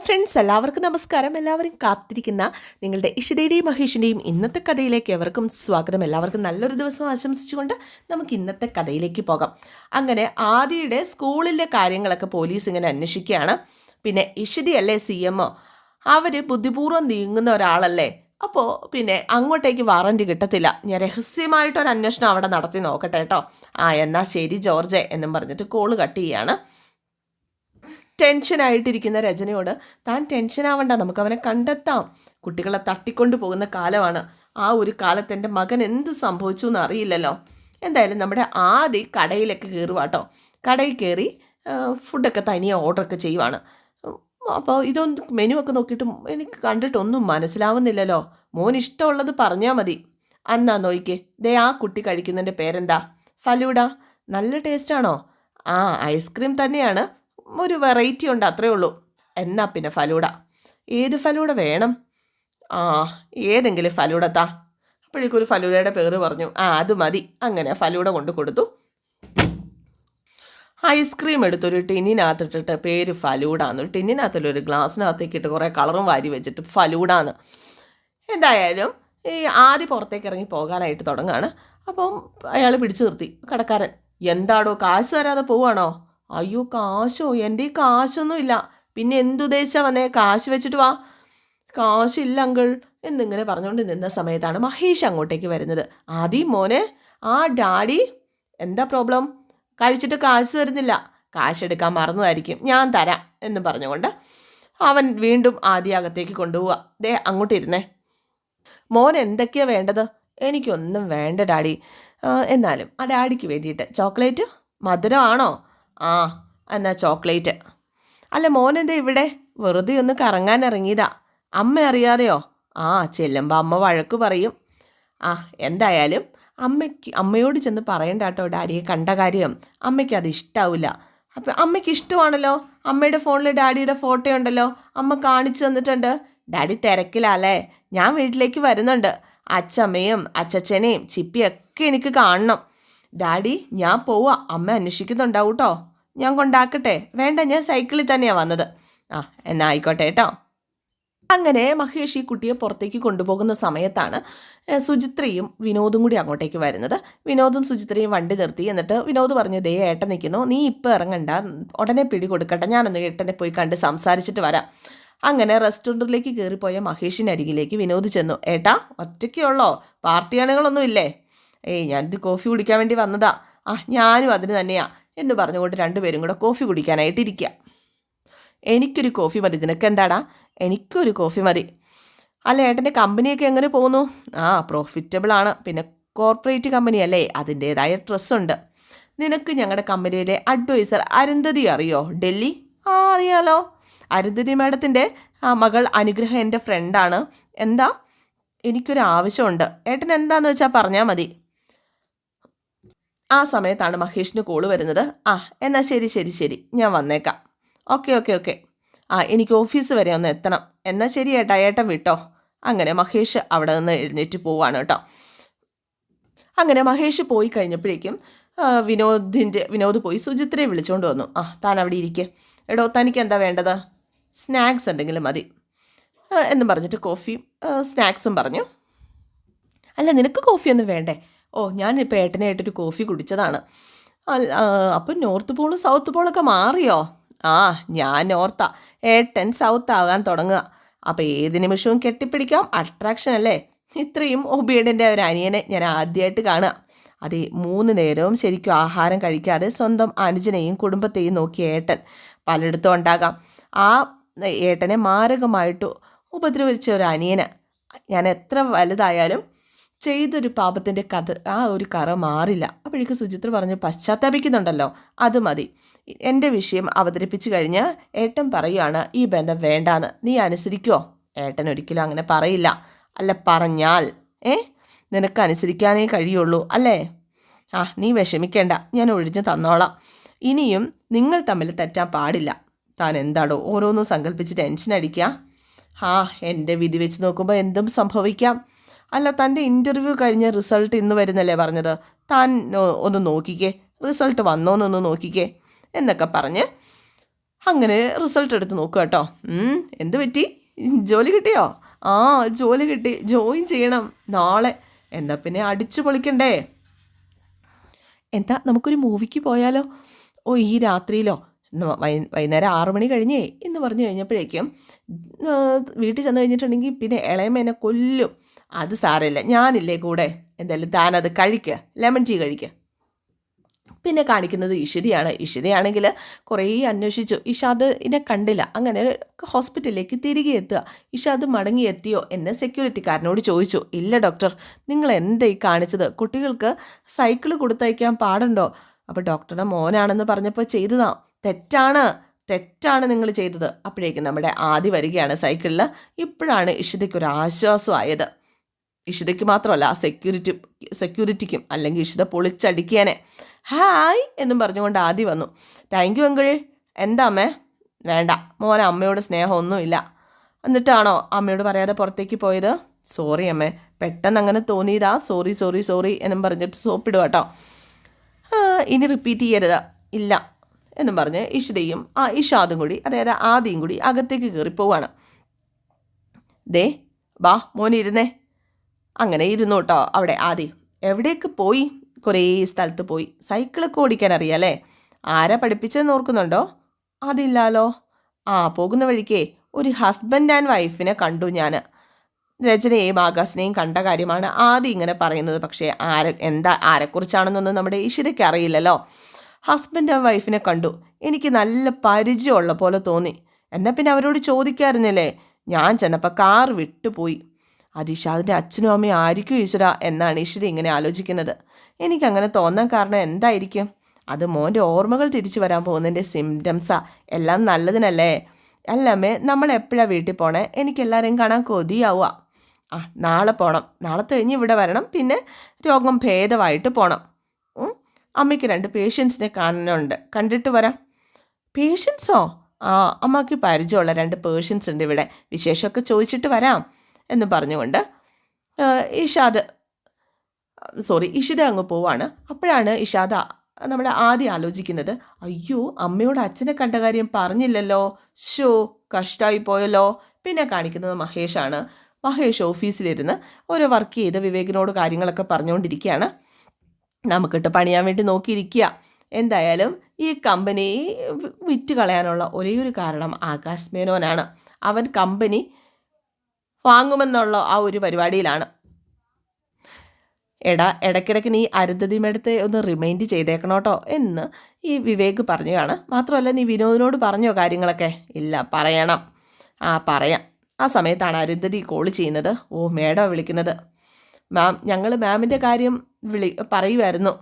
Friends, എല്ലാവർക്കും നമസ്കാരം. എല്ലാവരും കാത്തിരിക്കുന്ന നിങ്ങളുടെ ഇഷിതയുടെയും മഹേഷിൻ്റെയും ഇന്നത്തെ കഥയിലേക്ക് എവർക്കും സ്വാഗതം. എല്ലാവർക്കും നല്ലൊരു ദിവസം ആശംസിച്ചുകൊണ്ട് നമുക്ക് ഇന്നത്തെ കഥയിലേക്ക് പോകാം. അങ്ങനെ ആദിയുടെ സ്കൂളിലെ കാര്യങ്ങളൊക്കെ പോലീസ് ഇങ്ങനെ അന്വേഷിക്കുകയാണ്. പിന്നെ ഇഷിതയല്ലേ CMO, അവർ ബുദ്ധിപൂർവ്വം നീങ്ങുന്ന ഒരാളല്ലേ, അപ്പോൾ പിന്നെ അങ്ങോട്ടേക്ക് വാറൻറ്റ് കിട്ടത്തില്ല. ഞാൻ രഹസ്യമായിട്ടൊരു അന്വേഷണം അവിടെ നടത്തി നോക്കട്ടെ കേട്ടോ. എന്നാൽ ശരി ജോർജ് എന്നും പറഞ്ഞിട്ട് കോള് കട്ട് ചെയ്യാണ്. ടെൻഷനായിട്ടിരിക്കുന്ന രചനയോട്, താൻ ടെൻഷനാവണ്ട, നമുക്കവനെ കണ്ടെത്താം. കുട്ടികളെ തട്ടിക്കൊണ്ടു പോകുന്ന കാലമാണ്. ആ ഒരു കാലത്ത് എൻ്റെ മകൻ എന്ത് സംഭവിച്ചു എന്ന് അറിയില്ലല്ലോ. എന്തായാലും നമ്മുടെ ആദി കടയിലേക്ക് കയറുവാട്ടോ. കടയിൽ കയറി ഫുഡൊക്കെ തനിയെ ഓർഡറൊക്കെ ചെയ്യുവാണ്. അപ്പോൾ ഇതൊന്ന് മെനു ഒക്കെ നോക്കിയിട്ട് എനിക്ക് കണ്ടിട്ടൊന്നും മനസ്സിലാവുന്നില്ലല്ലോ. മോൻ ഇഷ്ടമുള്ളത് പറഞ്ഞാൽ മതി. അന്നാ നോയിക്കേ, ദേ ആ കുട്ടി കഴിക്കുന്നതിൻ്റെ പേരെന്താ? ഫലൂഡ. നല്ല ടേസ്റ്റാണോ? ഐസ്ക്രീം തന്നെയാണ്, ഒരു വെറൈറ്റി ഉണ്ട്, അത്രേ ഉള്ളൂ. എന്നാ പിന്നെ ഫലൂഡ. ഏത് ഫലൂഡ വേണം? ഏതെങ്കിലും ഫലൂഡ താ. അപ്പോഴേക്കൊരു ഫലൂഡയുടെ പേര് പറഞ്ഞു. അത് മതി. അങ്ങനെ ഫലൂഡ കൊണ്ട് കൊടുത്തു. ഐസ്ക്രീം എടുത്തൊരു ടിന്നിനകത്തിട്ടിട്ട് പേര് ഫലൂഡാന്ന്. ടിന്നിനകത്തൊരു ഗ്ലാസ്സിനകത്തേക്ക് ഇട്ട് കുറേ കളറും വാരി വെച്ചിട്ട് ഫലൂഡാന്ന്. എന്തായാലും ഈ ആദ്യം പുറത്തേക്ക് ഇറങ്ങി പോകാനായിട്ട് തുടങ്ങാണ്. അപ്പം അയാൾ പിടിച്ചു നിർത്തി കടക്കാരൻ. എന്താടോ, കാശ് തരാതെ പോവാണോ? അയ്യോ, കാശോ? എൻ്റെ ഈ കാശൊന്നും ഇല്ല. പിന്നെ എന്തുദ്ദേശിച്ചാ വന്നേ? കാശ് വെച്ചിട്ട് വാ. കാശില്ല അങ്കിൾ എന്നിങ്ങനെ പറഞ്ഞുകൊണ്ട് നിന്ന സമയത്താണ് മഹേഷ് അങ്ങോട്ടേക്ക് വരുന്നത്. ആദ്യം മോനെ, ഡാഡി എന്താ പ്രോബ്ലം? കഴിച്ചിട്ട് കാശ് തരുന്നില്ല. കാശ് എടുക്കാൻ മറന്നതായിരിക്കും, ഞാൻ തരാം എന്ന് പറഞ്ഞുകൊണ്ട് അവൻ വീണ്ടും ആദ്യ അകത്തേക്ക് കൊണ്ടുപോവുക. ദേ അങ്ങോട്ട് ഇരുന്നേ. മോൻ എന്തൊക്കെയാണ് വേണ്ടത്? എനിക്കൊന്നും വേണ്ട ഡാഡി. എന്നാലും ആ ഡാഡിക്ക് വേണ്ടിയിട്ട് ചോക്ലേറ്റ്. മധുരമാണോ? എന്നാ ചോക്ലേറ്റ്. അല്ല, മോനെന്താ ഇവിടെ? വെറുതെ ഒന്ന് കറങ്ങാൻ ഇറങ്ങിയതാ. അമ്മ അറിയാതെയോ? ചെല്ലുമ്പോൾ അമ്മ വഴക്ക് പറയും. എന്തായാലും അമ്മയോട് ചെന്ന് പറയണ്ട കേട്ടോ ഡാഡിയെ കണ്ട കാര്യം. അമ്മയ്ക്ക് അത് ഇഷ്ടാവില്ല. അപ്പം അമ്മയ്ക്ക് ഇഷ്ടമാണല്ലോ. അമ്മയുടെ ഫോണിൽ ഡാഡിയുടെ ഫോട്ടോ ഉണ്ടല്ലോ, അമ്മ കാണിച്ചു തന്നിട്ടുണ്ട്. ഡാഡി തിരക്കിലല്ലേ? ഞാൻ വീട്ടിലേക്ക് വരുന്നുണ്ട്. അച്ചമ്മയും അച്ചച്ചനെയും ചിപ്പിയൊക്കെ എനിക്ക് കാണണം. ഡാഡി, ഞാൻ പോവാ. അമ്മ അന്വേഷിക്കുന്നുണ്ടാവും കേട്ടോ. ഞാൻ കൊണ്ടാക്കട്ടെ? വേണ്ട, ഞാൻ സൈക്കിളിൽ തന്നെയാണ് വന്നത്. എന്നാ ആയിക്കോട്ടെ കേട്ടോ. അങ്ങനെ മഹേഷ് ഈ കുട്ടിയെ പുറത്തേക്ക് കൊണ്ടുപോകുന്ന സമയത്താണ് സുചിത്രയും വിനോദും കൂടി അങ്ങോട്ടേക്ക് വരുന്നത്. വിനോദും സുചിത്രയും വണ്ടി നിർത്തി. എന്നിട്ട് വിനോദ് പറഞ്ഞു, ദേ ഏട്ടൻ നിൽക്കുന്നു, നീ ഇപ്പോൾ ഇറങ്ങണ്ട, ഉടനെ പിടി കൊടുക്കട്ടെ, ഞാനൊന്ന് ഏട്ടനെ പോയി കണ്ട് സംസാരിച്ചിട്ട് വരാം. അങ്ങനെ റെസ്റ്റോറൻറ്റിലേക്ക് കയറിപ്പോയ മഹേഷിനരികിലേക്ക് വിനോദ് ചെന്നു. ഏട്ടാ, ഒറ്റയ്ക്കുള്ളോ? പാർട്ടിയാണുകളൊന്നും ഇല്ലേ? ഞാനൊരു കോഫി കുടിക്കാൻ വേണ്ടി വന്നതാ. ഞാനും അതിന് തന്നെയാ എന്ന് പറഞ്ഞുകൊണ്ട് രണ്ടുപേരും കൂടെ കോഫി കുടിക്കാനായിട്ടിരിക്കുക. എനിക്കൊരു കോഫി മതി. നിനക്ക് എന്താടാ? എനിക്കൊരു കോഫി മതി. അല്ല, ഏട്ടൻ്റെ കമ്പനിയൊക്കെ എങ്ങനെ പോകുന്നു? പ്രോഫിറ്റബിളാണ്. പിന്നെ കോർപ്പറേറ്റ് കമ്പനിയല്ലേ, അതിൻ്റേതായ സ്ട്രെസ്സുണ്ട്. നിനക്ക് ഞങ്ങളുടെ കമ്പനിയിലെ അഡ്വൈസർ അരുന്ധതി അറിയോ? ഡൽഹി. അറിയാലോ. അരുന്ധതി മാഡത്തിൻ്റെ മകൾ അനുഗ്രഹം എൻ്റെ ഫ്രണ്ടാണ്. എന്താ? എനിക്കൊരു ആവശ്യമുണ്ട്. ഏട്ടൻ എന്താണെന്ന് വെച്ചാൽ പറഞ്ഞാൽ മതി. ആ സമയത്താണ് മഹേഷിന് കോള് വരുന്നത്. എന്നാൽ ശരി, ഞാൻ വന്നേക്കാം. ഓക്കെ. എനിക്ക് ഓഫീസ് വരെ ഒന്ന് എത്തണം. എന്നാൽ ശരി ഏട്ടാ, ഏട്ടൻ വിട്ടോ. അങ്ങനെ മഹേഷ് അവിടെ നിന്ന് എഴുന്നേറ്റ് പോവാണ് കേട്ടോ. അങ്ങനെ മഹേഷ് പോയി കഴിഞ്ഞപ്പോഴേക്കും വിനോദ് പോയി സുചിത്രയെ വിളിച്ചുകൊണ്ട് വന്നു. താൻ അവിടെ ഇരിക്കുക. എടോ, തനിക്ക് എന്താ വേണ്ടത്? സ്നാക്സ് എന്തെങ്കിലും മതി എന്നും പറഞ്ഞിട്ട് കോഫിയും സ്നാക്സും പറഞ്ഞു. അല്ല, നിനക്ക് കോഫിയൊന്നും വേണ്ടേ? ഞാനിപ്പോൾ ഏട്ടനായിട്ടൊരു കോഫി കുടിച്ചതാണ്. അപ്പം നോർത്ത് പോളും സൗത്ത് പോളൊക്കെ മാറിയോ? ഞാൻ നോർത്താ, ഏട്ടൻ സൗത്ത് ആകാൻ തുടങ്ങുക. അപ്പോൾ ഏത് നിമിഷവും കെട്ടിപ്പിടിക്കാം. അട്രാക്ഷൻ അല്ലേ? ഇത്രയും ഒബീഡിയൻ്റെ ഒരു അനിയനെ ഞാൻ ആദ്യമായിട്ട് കാണുക. അതേ, 3 നേരവും ശരിക്കും ആഹാരം കഴിക്കാതെ സ്വന്തം അനുജനെയും കുടുംബത്തെയും നോക്കിയ ഏട്ടൻ പലയിടത്തും ഉണ്ടാകാം. ആ ഏട്ടനെ മാരകമായിട്ട് ഉപദ്രവിച്ച ഒരു അനിയന് ഞാൻ എത്ര വലുതായാലും ചെയ്തൊരു പാപത്തിൻ്റെ ഒരു കറ മാറില്ല. അപ്പോഴേക്കും സുചിത്ര പറഞ്ഞു, പശ്ചാത്താപിക്കുന്നുണ്ടല്ലോ, അത് മതി. എൻ്റെ വിഷയം അവതരിപ്പിച്ചു കഴിഞ്ഞ് ഏട്ടൻ പറയുകയാണ് ഈ ബന്ധം വേണ്ടാന്ന്. നീ അനുസരിക്കുമോ? ഏട്ടൻ ഒരിക്കലും അങ്ങനെ പറയില്ല. അല്ല, പറഞ്ഞാൽ നിനക്ക് അനുസരിക്കാനേ കഴിയുള്ളൂ അല്ലേ? നീ വിഷമിക്കേണ്ട, ഞാൻ ഒഴിഞ്ഞു തന്നോളാം. ഇനിയും നിങ്ങൾ തമ്മിൽ തെറ്റാൻ പാടില്ല. താൻ എന്താടോ ഓരോന്നും സങ്കല്പിച്ച് ടെൻഷൻ അടിക്കുക? എൻ്റെ വിധി വെച്ച് നോക്കുമ്പോൾ എന്തും സംഭവിക്കാം. അല്ല, തൻ്റെ ഇൻ്റർവ്യൂ കഴിഞ്ഞ റിസൾട്ട് ഇന്ന് വരുന്നല്ലേ പറഞ്ഞത്? താൻ ഒന്ന് നോക്കിക്കേ, റിസൾട്ട് വന്നോന്നൊന്ന് നോക്കിക്കേ എന്നൊക്കെ പറഞ്ഞ് അങ്ങനെ റിസൾട്ട് എടുത്ത് നോക്കുക കേട്ടോ. എന്ത് പറ്റി? ജോലി കിട്ടിയോ? ആ, ജോലി കിട്ടി, ജോയിൻ ചെയ്യണം നാളെ. എന്താ പിന്നെ അടിച്ചു പൊളിക്കണ്ടേ? എന്താ നമുക്കൊരു മൂവിക്ക് പോയാലോ? ഓ, ഈ രാത്രിയിലോ? ഇന്ന് വൈകുന്നേരം 6 മണി കഴിഞ്ഞേ എന്ന് പറഞ്ഞു കഴിഞ്ഞപ്പോഴേക്കും വീട്ടിൽ ചെന്ന് കഴിഞ്ഞിട്ടുണ്ടെങ്കിൽ പിന്നെ ഇളയമേനെ കൊല്ലും. അത് സാരമില്ല, ഞാനില്ലേ കൂടെ. എന്തായാലും താനത് കഴിക്കുക, ലെമൺ ടീ കഴിക്കുക. പിന്നെ കാണിക്കുന്നത് ഇഷിതയാണ്. ഇഷിതയാണെങ്കിൽ കുറേ അന്വേഷിച്ചു, ഇഷാദിനെ കണ്ടില്ല. അങ്ങനെ ഹോസ്പിറ്റലിലേക്ക് തിരികെ എത്തുക. ഇഷാദ് മടങ്ങിയെത്തിയോ എന്ന് സെക്യൂരിറ്റിക്കാരനോട് ചോദിച്ചു. ഇല്ല ഡോക്ടർ, നിങ്ങൾ എന്താ ഈ കാണിച്ചത്? കുട്ടികൾക്ക് സൈക്കിള് കൊടുത്തയക്കാൻ പാടുണ്ടോ? അപ്പോൾ ഡോക്ടറുടെ മോനാണെന്ന് പറഞ്ഞപ്പോൾ ചെയ്തതാ. തെറ്റാണ് നിങ്ങൾ ചെയ്തത്. അപ്പോഴേക്കും നമ്മുടെ ആദി വരികയാണ് സൈക്കിളിൽ. ഇപ്പോഴാണ് ഇഷിതയ്ക്കൊരു ആശ്വാസമായത്. ഇഷിതയ്ക്ക് മാത്രമല്ല, സെക്യൂരിറ്റിക്കും. അല്ലെങ്കിൽ ഇഷിത പൊളിച്ചടിക്കാനെ. ഹായ് എന്നും പറഞ്ഞുകൊണ്ട് ആദി വന്നു. Thank you uncle. എന്താ അമ്മേ? വേണ്ട, മോനെ അമ്മയോട് സ്നേഹമൊന്നുമില്ല. എന്നിട്ടാണോ അമ്മയോട് പറയാതെ പുറത്തേക്ക് പോയത്? സോറി അമ്മേ, പെട്ടെന്ന് അങ്ങനെ തോന്നിയതാ. സോറി എന്നും പറഞ്ഞിട്ട് സോപ്പിടുക കേട്ടോ. ഇനി റിപ്പീറ്റ് ചെയ്യരുത്. ഇല്ല എന്നും പറഞ്ഞ് ഇഷിതയും ഇഷാദും കൂടി, അതായത് ആദിയും കൂടി അകത്തേക്ക് കയറിപ്പോവാണ്. ദേ വാ മോനെ ഇരുന്നേ. അങ്ങനെ ഇരുന്നു കേട്ടോ അവിടെ ആദി. എവിടേക്ക് പോയി? കുറേ സ്ഥലത്ത് പോയി. സൈക്കിളൊക്കെ ഓടിക്കാൻ അറിയാലേ? ആരാ പഠിപ്പിച്ചതെന്ന് ഓർക്കുന്നുണ്ടോ? അതില്ലാലോ. പോകുന്ന വഴിക്കേ ഒരു ഹസ്ബൻഡ് ആൻഡ് വൈഫിനെ കണ്ടു ഞാൻ. രചനയെയും ആകാശിനെയും കണ്ട കാര്യമാണ് ആദ്യം ഇങ്ങനെ പറയുന്നത്. പക്ഷേ ആരെക്കുറിച്ചാണെന്നൊന്നും നമ്മുടെ ഇഷിതയ്ക്ക് അറിയില്ലല്ലോ. ഹസ്ബൻഡ് ആൻഡ് വൈഫിനെ കണ്ടു, എനിക്ക് നല്ല പരിചയമുള്ള പോലെ തോന്നി. എന്നാൽ പിന്നെ അവരോട് ചോദിക്കാറുന്നില്ലേ? ഞാൻ ചെന്നപ്പോൾ കാർ വിട്ടുപോയി. അത് ഇഷാദിൻ്റെ അച്ഛനും അമ്മയും ആയിരിക്കും ഈശ്വര എന്നാണ് ഇഷിത ഇങ്ങനെ ആലോചിക്കുന്നത്. എനിക്കങ്ങനെ തോന്നാൻ കാരണം എന്തായിരിക്കും? അത് മോൻ്റെ ഓർമ്മകൾ തിരിച്ചു വരാൻ പോകുന്നതിൻ്റെ സിംറ്റംസാ. എല്ലാം നല്ലതിനല്ലേ? അല്ലമ്മേ, നമ്മൾ എപ്പോഴാണ് വീട്ടിൽ പോണേ? എനിക്കെല്ലാവരെയും കാണാൻ കൊതിയാവുക. നാളെ പോകണം. നാളെ കഴിഞ്ഞ് ഇവിടെ വരണം. പിന്നെ രോഗം ഭേദമായിട്ട് പോകണം. അമ്മയ്ക്ക് 2 പേഷ്യൻസിനെ കാണാനുണ്ട്, കണ്ടിട്ട് വരാം. പേഷ്യൻസോ? അമ്മയ്ക്ക് പരിചയമുള്ള 2 പേഷ്യൻസ് ഉണ്ട് ഇവിടെ. വിശേഷമൊക്കെ ചോദിച്ചിട്ട് വരാം എന്ന് പറഞ്ഞുകൊണ്ട് ഇഷിത അങ്ങ് പോവാണ്. അപ്പോഴാണ് ഇഷാദ നമ്മുടെ ആദ്യം ആലോചിക്കുന്നത്, അയ്യോ അമ്മയോട് അച്ഛനെ കണ്ട കാര്യം പറഞ്ഞില്ലല്ലോ, കഷ്ടമായി പോയല്ലോ. പിന്നെ കാണിക്കുന്നത് മഹേഷാണ്. മഹേഷ് ഓഫീസിലിരുന്ന് ഓരോ വർക്ക് ചെയ്ത് വിവേകിനോട് കാര്യങ്ങളൊക്കെ പറഞ്ഞുകൊണ്ടിരിക്കുകയാണ്. നമുക്കിട്ട് പണിയാൻ വേണ്ടി നോക്കിയിരിക്കുക. എന്തായാലും ഈ കമ്പനി വിറ്റ് കളയാനുള്ള ഒരേ ഒരു കാരണം ആകാശ് മേനോനാണ്. അവൻ കമ്പനി വാങ്ങുമെന്നുള്ള ആ ഒരു പരിപാടിയിലാണ്. ഇടയ്ക്കിടയ്ക്ക് നീ അരുന്ധതി മേഡത്തെ ഒന്ന് റിമൈൻഡ് ചെയ്തേക്കണോട്ടോ എന്ന് ഈ വിവേക് പറഞ്ഞതാണ്. മാത്രമല്ല, നീ വിനോദിനോട് പറഞ്ഞോ കാര്യങ്ങളൊക്കെ? ഇല്ല, പറയണം. പറയാം. ആ സമയത്താണ് അരുന്ധതി കോൾ ചെയ്യുന്നത്. മേഡം വിളിക്കുന്നത്. മാം, ഞങ്ങൾ മാമിൻ്റെ കാര്യം പറയുമായിരുന്നു.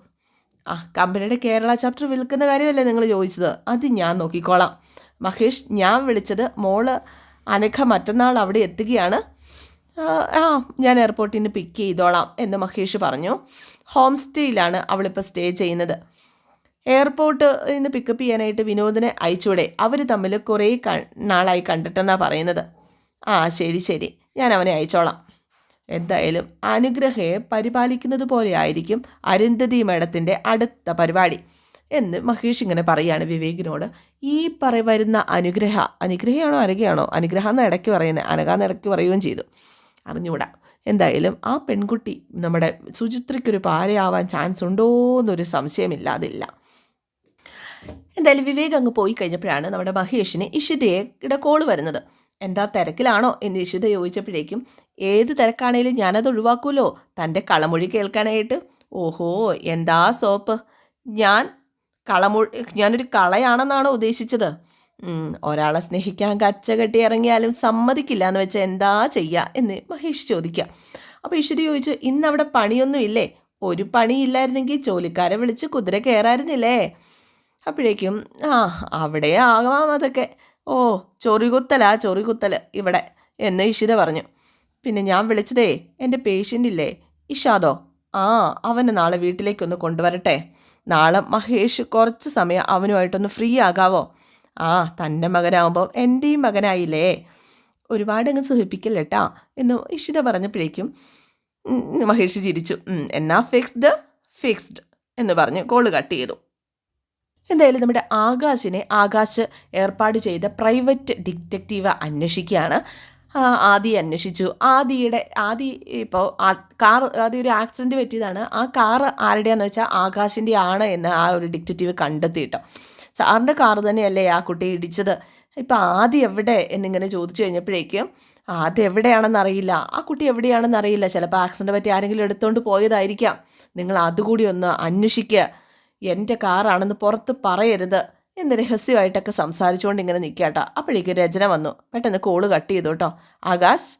കമ്പനിയുടെ കേരള ചാപ്റ്റർ വിൽക്കുന്ന കാര്യമല്ലേ നിങ്ങൾ ചോദിച്ചത്? അത് ഞാൻ നോക്കിക്കോളാം. മഹേഷ്, ഞാൻ വിളിച്ചത് മോള് അനഘ മറ്റന്നാൾ അവിടെ എത്തുകയാണ്. ഞാൻ എയർപോർട്ടിൽ നിന്ന് പിക്ക് ചെയ്തോളാം എന്ന് മഹേഷ് പറഞ്ഞു. ഹോം സ്റ്റേയിലാണ് അവളിപ്പോൾ സ്റ്റേ ചെയ്യുന്നത്. എയർപോർട്ട് നിന്ന് പിക്കപ്പ് ചെയ്യാനായിട്ട് വിനോദിനെ അയച്ചൂടെ? അവർ തമ്മിൽ കുറേ നാളായി കണ്ടിട്ടെന്നാണ് പറയുന്നത്. ശരി, ഞാൻ അവനെ അയച്ചോളാം. എന്തായാലും അനുഗ്രഹയെ പരിപാലിക്കുന്നത് പോലെ ആയിരിക്കും അരുന്ധതി മേഡത്തിൻ്റെ അടുത്ത പരിപാടി എന്ന് മഹേഷ് ഇങ്ങനെ പറയുകയാണ് വിവേകിനോട്. ഈ വരുന്ന അനുഗ്രഹയാണോ അനഘയാണോ? അനുഗ്രഹം എന്ന് ഇടയ്ക്ക് പറയുന്നത്, അനഘാന്ന് ഇടയ്ക്ക് പറയുകയും ചെയ്തു. അറിഞ്ഞുകൂടാ. എന്തായാലും ആ പെൺകുട്ടി നമ്മുടെ സുചിത്രയ്ക്കൊരു പാരയാവാൻ ചാൻസ് ഉണ്ടോ എന്നൊരു സംശയമില്ലാതില്ല. എന്തായാലും വിവേക് അങ്ങ് പോയി കഴിഞ്ഞപ്പോഴാണ് നമ്മുടെ മഹേഷിന് ഇഷിതയുടെ കോള് വരുന്നത്. എന്താ തിരക്കിലാണോ എന്ന് ഇഷിത ചോദിച്ചപ്പോഴേക്കും, ഏത് തിരക്കാണേലും ഞാനത് ഒഴിവാക്കുമല്ലോ തൻ്റെ കളമൊഴി കേൾക്കാനായിട്ട്. ഓഹോ, എന്താ സോപ്പ്! ഞാനൊരു കളയാണെന്നാണോ ഉദ്ദേശിച്ചത്? ഒരാളെ സ്നേഹിക്കാൻ കച്ച കെട്ടി ഇറങ്ങിയാലും സമ്മതിക്കില്ല എന്ന് വെച്ചാൽ എന്താ ചെയ്യുക എന്ന് മഹേഷ് ചോദിക്കുക. അപ്പോൾ ഇഷിത ചോദിച്ചു, ഇന്നവിടെ പണിയൊന്നും ഇല്ലേ? ഒരു പണിയില്ലായിരുന്നെങ്കിൽ ജോലിക്കാരെ വിളിച്ച് കുതിര കയറായിരുന്നില്ലേ? അപ്പോഴേക്കും അവിടെ ആകാം അതൊക്കെ. ചൊറികുത്തൽ ഇവിടെ എന്ന് ഇഷിത പറഞ്ഞു. പിന്നെ ഞാൻ വിളിച്ചതേ എൻ്റെ പേഷ്യൻ്റ് ഇല്ലേ, ഇഷാദോ? അവനെ നാളെ വീട്ടിലേക്കൊന്ന് കൊണ്ടുവരട്ടെ. നാളെ മഹേഷ് കുറച്ച് സമയം അവനുമായിട്ടൊന്ന് ഫ്രീ ആകാവോ? തൻ്റെ മകനാവുമ്പോൾ എൻ്റെയും മകനായില്ലേ, ഒരുപാട് അങ്ങ് സുഖിപ്പിക്കില്ലേട്ടാ എന്ന് ഇഷിത പറഞ്ഞപ്പോഴേക്കും മഹേഷ് ചിരിച്ചു. എന്നാ ഫിക്സ്ഡ് എന്ന് പറഞ്ഞ് കോള് കട്ട് ചെയ്തു. എന്തായാലും നമ്മുടെ ആകാശ് ഏർപ്പാട് ചെയ്ത പ്രൈവറ്റ് ഡിറ്റക്റ്റീവ് അന്വേഷിക്കുകയാണ്. ആദി അന്വേഷിച്ചു. ആദി ഇപ്പോൾ ആദ്യം ഒരു ആക്സിഡൻറ്റ് പറ്റിയതാണ്. ആ കാറ് ആരുടെയാണെന്ന് വെച്ചാൽ ആകാശിൻ്റെ ആണ് എന്ന് ആ ഒരു ഡിറ്റക്റ്റീവ് കണ്ടെത്തിയിട്ടോ. സാറിൻ്റെ കാറ് തന്നെയല്ലേ ആ കുട്ടി ഇടിച്ചത്. ഇപ്പം ആദ്യം എവിടെ എന്നിങ്ങനെ ചോദിച്ചു കഴിഞ്ഞപ്പോഴേക്കും ആദ്യം എവിടെയാണെന്നറിയില്ല, ആ കുട്ടി എവിടെയാണെന്നറിയില്ല, ചിലപ്പോൾ ആക്സിഡൻറ്റ് പറ്റി ആരെങ്കിലും എടുത്തുകൊണ്ട് പോയതായിരിക്കാം, നിങ്ങൾ അതുകൂടി ഒന്ന് അന്വേഷിക്കുക, എൻ്റെ കാറാണെന്ന് പുറത്ത് പറയരുത് എന്ന് രഹസ്യമായിട്ടൊക്കെ സംസാരിച്ചുകൊണ്ട് ഇങ്ങനെ നിൽക്കാട്ടോ. അപ്പോഴേക്കും രചന വന്നു. പെട്ടെന്ന് കോള് കട്ട് ചെയ്തു കേട്ടോ. ആകാശ്,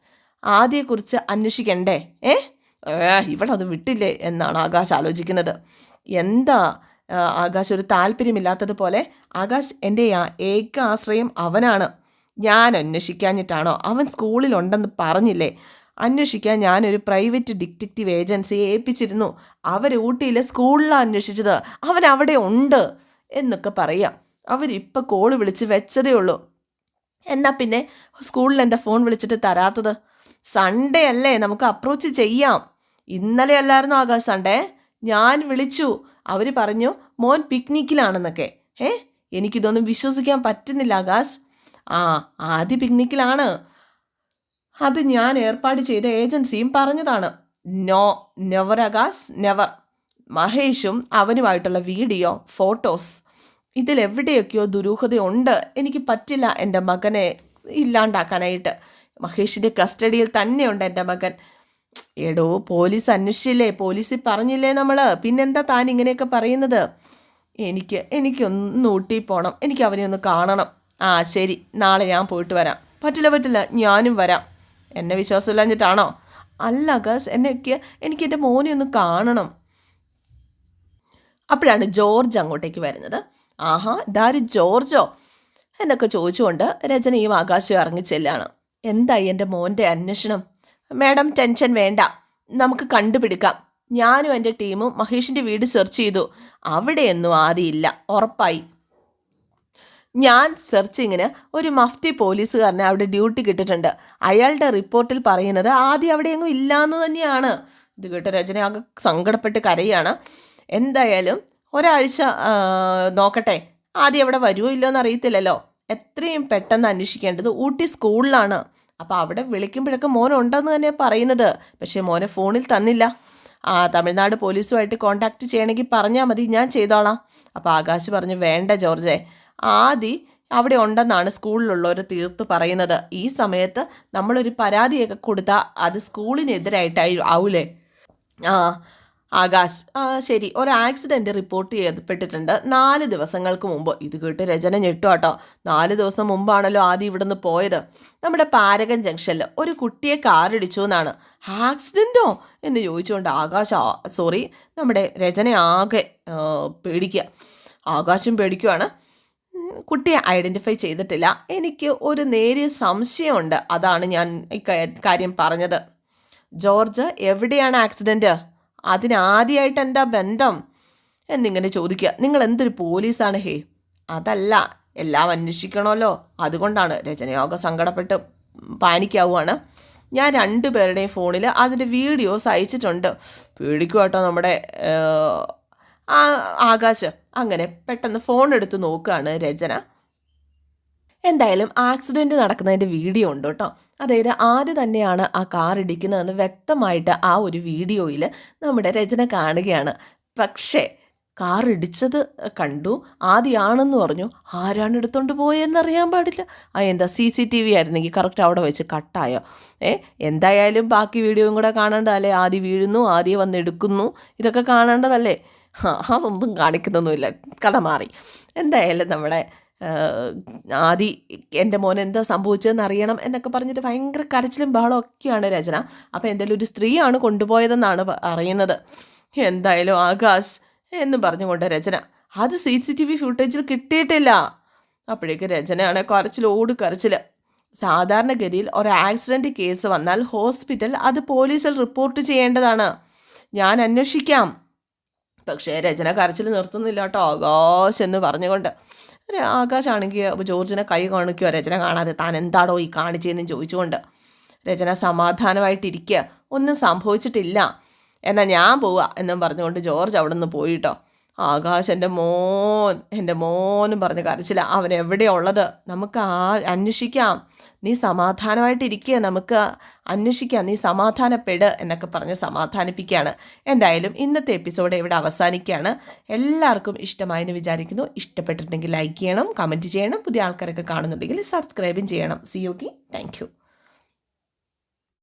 ആദിയെക്കുറിച്ച് അന്വേഷിക്കണ്ടേ? ഇവിടെ അത് വിട്ടില്ലേ എന്നാണ് ആകാശ് ആലോചിക്കുന്നത്. എന്താ ആകാശ് ഒരു താല്പര്യമില്ലാത്തതുപോലെ? ആകാശ്, എൻ്റെ ഏക ആശ്രയം അവനാണ്. ഞാൻ അന്വേഷിക്കാഞ്ഞിട്ടാണോ? അവൻ സ്കൂളിലുണ്ടെന്ന് പറഞ്ഞില്ലേ? അന്വേഷിക്കാൻ ഞാനൊരു പ്രൈവറ്റ് ഡിറ്റക്റ്റീവ് ഏജൻസിയെ ഏൽപ്പിച്ചിരുന്നു. അവർ ഊട്ടിയിലെ സ്കൂളിലാണ് അന്വേഷിച്ചത്. അവൻ അവിടെ ഉണ്ട് എന്നൊക്കെ പറയാം. അവരിപ്പോൾ കോള് വിളിച്ച് വെച്ചതേ ഉള്ളൂ. എന്നാൽ പിന്നെ സ്കൂളിൽ എൻ്റെ ഫോൺ വിളിച്ചിട്ട് തരാത്തത്? സൺഡേ അല്ലേ, നമുക്ക് അപ്രോച്ച് ചെയ്യാം. ഇന്നലെ അല്ലായിരുന്നു ആകാശ് സൺഡേ? ഞാൻ വിളിച്ചു, അവർ പറഞ്ഞു മോൻ പിക്നിക്കിലാണെന്നൊക്കെ. എനിക്കിതൊന്നും വിശ്വസിക്കാൻ പറ്റുന്നില്ല ആകാശ്. ആദ്യ പിക്നിക്കിലാണ്, അത് ഞാൻ ഏർപ്പാട് ചെയ്ത ഏജൻസിയും പറഞ്ഞതാണ്. Never Akash, never. മഹേഷും അവനുമായിട്ടുള്ള വീഡിയോ, ഫോട്ടോസ്, ഇതിലെവിടെയൊക്കെയോ ദുരൂഹതയുണ്ട്. എനിക്ക് പറ്റില്ല എൻ്റെ മകനെ ഇല്ലാണ്ടാക്കാനായിട്ട്. മഹേഷിൻ്റെ കസ്റ്റഡിയിൽ തന്നെയുണ്ട് എൻ്റെ മകൻ. എടോ, പോലീസ് അന്വേഷിച്ചില്ലേ? പോലീസിൽ പറഞ്ഞില്ലേ നമ്മൾ? പിന്നെന്താ താൻ ഇങ്ങനെയൊക്കെ പറയുന്നത്? എനിക്കൊന്ന് ഊട്ടി പോകണം, എനിക്ക് അവനെ ഒന്ന് കാണണം. ശരി, നാളെ ഞാൻ പോയിട്ട് വരാം. പറ്റില്ല, ഞാനും വരാം. എന്നെ വിശ്വാസമില്ലാഞ്ഞിട്ടാണോ? അല്ല ആകാശ്, എനിക്ക് എൻ്റെ മോനെ ഒന്ന് കാണണം. അപ്പോഴാണ് ജോർജ് അങ്ങോട്ടേക്ക് വരുന്നത്. ഇതാര് ജോർജോ എന്നൊക്കെ ചോദിച്ചുകൊണ്ട് രചനയും ആകാശവും ഇറങ്ങിച്ചെല്ലാണ്. എന്തായി എൻ്റെ മോൻ്റെ അന്വേഷണം? മാഡം, ടെൻഷൻ വേണ്ട, നമുക്ക് കണ്ടുപിടിക്കാം. ഞാനും എൻ്റെ ടീമും മഹേഷിൻ്റെ വീട് സെർച്ച് ചെയ്തു. അവിടെയൊന്നും ആദിയില്ല, ഉറപ്പായി. ഞാൻ സെർച്ചിങ്ങിന് ഒരു മഫ്തി പോലീസുകാരനെ അവിടെ ഡ്യൂട്ടി കിട്ടിയിട്ടുണ്ട്. അയാളുടെ റിപ്പോർട്ടിൽ പറയുന്നത് ആദ്യം അവിടെയൊന്നും ഇല്ലയെന്ന് തന്നെയാണ്. ഇത് കേട്ട് രചന ആകെ സങ്കടപ്പെട്ട് കരയാണ്. എന്തായാലും ഒരാഴ്ച നോക്കട്ടെ, ആദ്യം അവിടെ വരുമോ ഇല്ലയോ എന്ന് അറിയത്തില്ലല്ലോ. എത്രയും പെട്ടെന്ന് അന്വേഷിക്കേണ്ടത് ഊട്ടി സ്കൂളിലാണ്. അപ്പോൾ അവിടെ വിളിക്കുമ്പോഴൊക്കെ മോനുണ്ടെന്ന് തന്നെയാണ് പറയുന്നത്. പക്ഷേ മോനെ ഫോണിൽ തന്നില്ല. തമിഴ്നാട് പോലീസുമായിട്ട് കോൺടാക്റ്റ് ചെയ്യണമെങ്കിൽ പറഞ്ഞാൽ മതി, ഞാൻ ചെയ്തോളാം. അപ്പോൾ ആകാശ് പറഞ്ഞു, വേണ്ട ജോർജെ, ആദി അവിടെ ഉണ്ടെന്നാണ് സ്കൂളിലുള്ളവർ തീർത്ത് പറയുന്നത്. ഈ സമയത്ത് നമ്മളൊരു പരാതിയൊക്കെ കൊടുത്താൽ അത് സ്കൂളിനെതിരായിട്ടായി ആവൂലേ? ആകാശ്, ശരി, ഒരു ആക്സിഡൻറ്റ് റിപ്പോർട്ട് ചെയ്യപ്പെട്ടിട്ടുണ്ട് 4 ദിവസങ്ങൾക്ക് മുമ്പ്. ഇത് കേട്ട് രചന ഞെട്ടു കേട്ടോ. 4 ദിവസം മുമ്പാണല്ലോ ആദ്യം ഇവിടുന്ന് പോയത്. നമ്മുടെ പാരകൻ ജംഗ്ഷനിൽ ഒരു കുട്ടിയെ കാറിടിച്ചു എന്നാണ്. ആക്സിഡൻറ്റോ എന്ന് ചോദിച്ചുകൊണ്ട് നമ്മുടെ രചന ആകെ പേടിക്കുക. ആകാശം പേടിക്കുവാണ്. കുട്ടിയെ ഐഡൻറ്റിഫൈ ചെയ്തിട്ടില്ല. എനിക്ക് ഒരു നേരിയ സംശയമുണ്ട്, അതാണ് ഞാൻ ഈ കാര്യം പറഞ്ഞത്. ജോർജ്, എവിടെയാണ് ആക്സിഡൻറ്റ്? അതിനാദ്യമായിട്ട് എന്താ ബന്ധം എന്നിങ്ങനെ ചോദിക്കുക. നിങ്ങൾ എന്തൊരു പോലീസാണ് ഹേ? അതല്ല, എല്ലാം അന്വേഷിക്കണമല്ലോ, അതുകൊണ്ടാണ്. രചനയോഗ സങ്കടപ്പെട്ട് പാനിക്കാവുകയാണ്. ഞാൻ 2 പേരുടെയും ഫോണിൽ അതിൻ്റെ വീഡിയോസ് അയച്ചിട്ടുണ്ട്. പേടിക്കുക കേട്ടോ നമ്മുടെ ആകാശ്. അങ്ങനെ പെട്ടെന്ന് ഫോൺ എടുത്ത് നോക്കുകയാണ് രചന. എന്തായാലും ആക്സിഡൻറ്റ് നടക്കുന്നതിൻ്റെ വീഡിയോ ഉണ്ട് കേട്ടോ. അതായത് ആദ്യം തന്നെയാണ് ആ കാർ ഇടിക്കുന്നതെന്ന് വ്യക്തമായിട്ട് ആ ഒരു വീഡിയോയിൽ നമ്മുടെ രചന കാണുകയാണ്. പക്ഷേ കാർ ഇടിച്ചത് കണ്ടു, ആദ്യമാണെന്ന് പറഞ്ഞു. ആരാണ് എടുത്തുകൊണ്ട് പോയെന്നറിയാൻ പാടില്ല. എന്താ CCTV ആയിരുന്നെങ്കിൽ കറക്റ്റ് അവിടെ വെച്ച് കട്ടായോ? എന്തായാലും ബാക്കി വീഡിയോയും കൂടെ കാണേണ്ടതല്ലേ? ആദ്യം വീഴുന്നു, ആദ്യം വന്ന് എടുക്കുന്നു, ഇതൊക്കെ കാണേണ്ടതല്ലേ? അതൊന്നും കാണിക്കുന്നൊന്നുമില്ല, കഥ മാറി. എന്തായാലും നമ്മുടെ ആദി, എൻ്റെ മോൻ എന്താ സംഭവിച്ചതെന്ന് അറിയണം എന്നൊക്കെ പറഞ്ഞിട്ട് ഭയങ്കര കരച്ചിലും ബഹളം ഒക്കെയാണ് രചന. അപ്പോൾ എന്തായാലും ഒരു സ്ത്രീയാണ് കൊണ്ടുപോയതെന്നാണ് അറിയുന്നത്. എന്തായാലും ആകാശ് എന്നും പറഞ്ഞുകൊണ്ട് രചന, അത് CCTV ഫുട്ടേജിൽ കിട്ടിയിട്ടില്ല. അപ്പോഴേക്ക് രചനയാണ് കരച്ചിൽ. സാധാരണഗതിയിൽ ഒരു ആക്സിഡൻറ്റ് കേസ് വന്നാൽ ഹോസ്പിറ്റൽ അത് പോലീസിൽ റിപ്പോർട്ട് ചെയ്യേണ്ടതാണ്. ഞാൻ അന്വേഷിക്കാം. പക്ഷേ രചന കരച്ചിൽ നിർത്തുന്നില്ല കേട്ടോ. ആകാശ് എന്ന് പറഞ്ഞുകൊണ്ട്. ആകാശാണെങ്കിൽ ജോർജിനെ കൈ കാണിക്കുകയോ രചന കാണാതെ, താൻ എന്താടോ ഈ കാണിച്ചതെന്ന് ചോദിച്ചുകൊണ്ട്. രചന സമാധാനമായിട്ടിരിക്കുക, ഒന്നും സംഭവിച്ചിട്ടില്ല, എന്നാൽ ഞാൻ പോവുക എന്നും പറഞ്ഞുകൊണ്ട് ജോർജ് അവിടെ നിന്ന് പോയിട്ടോ. ആകാശ് എൻ്റെ മോനും പറഞ്ഞ് കരച്ചില്ല. അവൻ എവിടെയാണ് ഉള്ളത്, നമുക്ക് അന്വേഷിക്കാം, നീ സമാധാനമായിട്ടിരിക്കുക, നമുക്ക് അന്വേഷിക്കാം, നീ സമാധാനപ്പെട് എന്നൊക്കെ പറഞ്ഞ് സമാധാനിപ്പിക്കുകയാണ്. എന്തായാലും ഇന്നത്തെ എപ്പിസോഡ് ഇവിടെ അവസാനിക്കുകയാണ്. എല്ലാവർക്കും ഇഷ്ടമായെന്ന് വിചാരിക്കുന്നു. ഇഷ്ടപ്പെട്ടിട്ടുണ്ടെങ്കിൽ ലൈക്ക് ചെയ്യണം, കമൻറ്റ് ചെയ്യണം, പുതിയ ആൾക്കാരൊക്കെ കാണുന്നുണ്ടെങ്കിൽ സബ്സ്ക്രൈബും ചെയ്യണം. See you. Thank U.